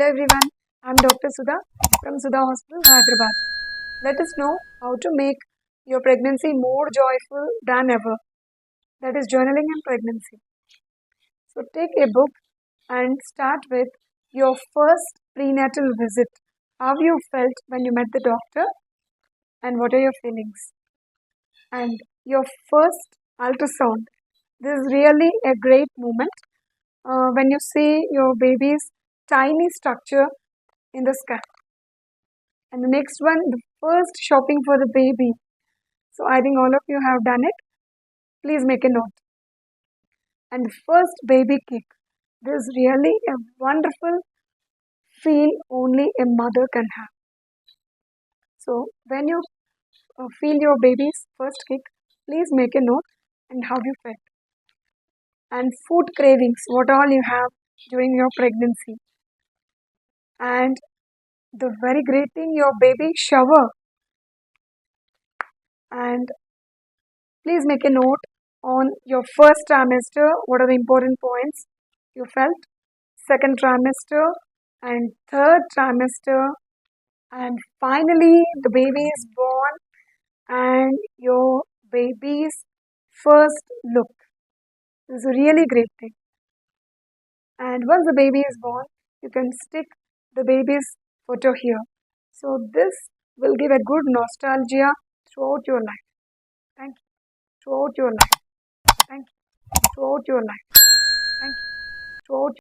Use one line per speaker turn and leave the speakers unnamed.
Hello everyone, I'm Dr. Sudha from Sudha Hospital, Hyderabad. Let us know how to make your pregnancy more joyful than ever. That is journaling and pregnancy. So take a book and start with your first prenatal visit. How you felt when you met the doctor and what are your feelings? And your first ultrasound. This is really a great moment when you see your baby's tiny structure in the scan. And the next one, the first shopping for the baby. So I think all of you have done it. Please make a note. And the first baby kick. This is really a wonderful feel only a mother can have. So when you feel your baby's first kick, please make a note and how you felt. And food cravings, what all you have during your pregnancy. And the very great thing, your baby shower. And please make a note on your first trimester, what are the important points you felt, second trimester and third trimester, and finally the baby is born and your baby's first look. This is a really great thing. And once the baby is born, you can stick the baby's photo here. So this will give a good nostalgia throughout your life. Thank you. Throughout your life. Thank you. Throughout your life. Thank you. Throughout